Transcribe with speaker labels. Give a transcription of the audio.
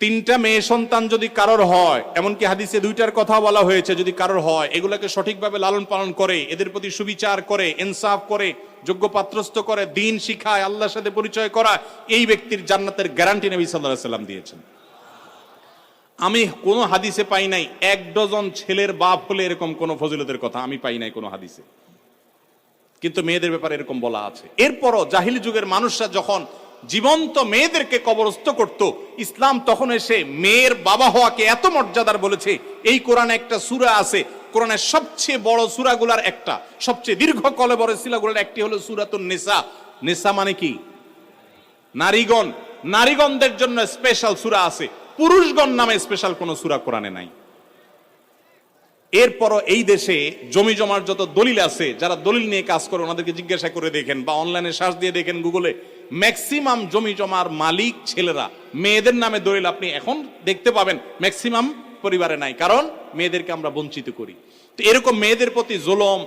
Speaker 1: তিনটা মেয়ে সন্তান যদি কারোর হয়, এমনকি হাদিসে দুইটার কথা বলা হয়েছে, যদি কারোর হয়, এগুলাকে সঠিকভাবে লালন পালন করে, এদের প্রতি সুবিচার করে, ইনসাফ করে, যোগ্য পাত্রস্থ করে, দিন শিখায়, আল্লাহর সাথে পরিচয় করা, এই ব্যক্তির জান্নাতের গ্যারান্টি নবী সাল্লাল্লাহু আলাইহি সাল্লাম দিয়েছেন। আমি কোনো হাদিসে পাই নাই 1 ডজন ছেলের বাপ হলে এরকম কোন ফজিলতের কথা আমি পাই নাই কোনো হাদিসে, কিন্তু মেয়েদের ব্যাপারে এরকম বলা আছে। এরপরও জাহিলি যুগের মানুষরা যখন জীবন্ত মেয়েদেরকে কবরস্থ করত, ইসলাম তখন এসে মেয়ের বাবা হওয়াকে এত মর্যাদার বলেছে। এই কোরআনে একটা সূরা আছে, কোরআনের সবচেয়ে বড় সূরাগুলার একটা, সবচেয়ে দীর্ঘ কলেবরের সূরাগুলার একটি হলো সূরাতুন নিসা। নিসা মানে কি? নারীগণ। নারীগণদের জন্য স্পেশাল সূরা আছে, পুরুষগণ নামে স্পেশাল কোন সূরা কোরআনে নাই। এরপরও এই দেশে জমি জমার যত দলিল আছে, যারা দলিল নিয়ে কাজ করে ওনাদেরকে জিজ্ঞাসা করে দেখেন বা অনলাইনে সার্চ দিয়ে দেখেন গুগলে, ম্যাক্সিমাম জমি জমার মালিক ছেলেরা। মেয়েদের নামে দলিল আপনি এখন দেখতে পাবেন ম্যাক্সিমাম পরিবারে নাই, কারণ মেয়েদেরকে আমরা বঞ্চিত করি। তো এরকম মেয়েদের প্রতি জুলুম,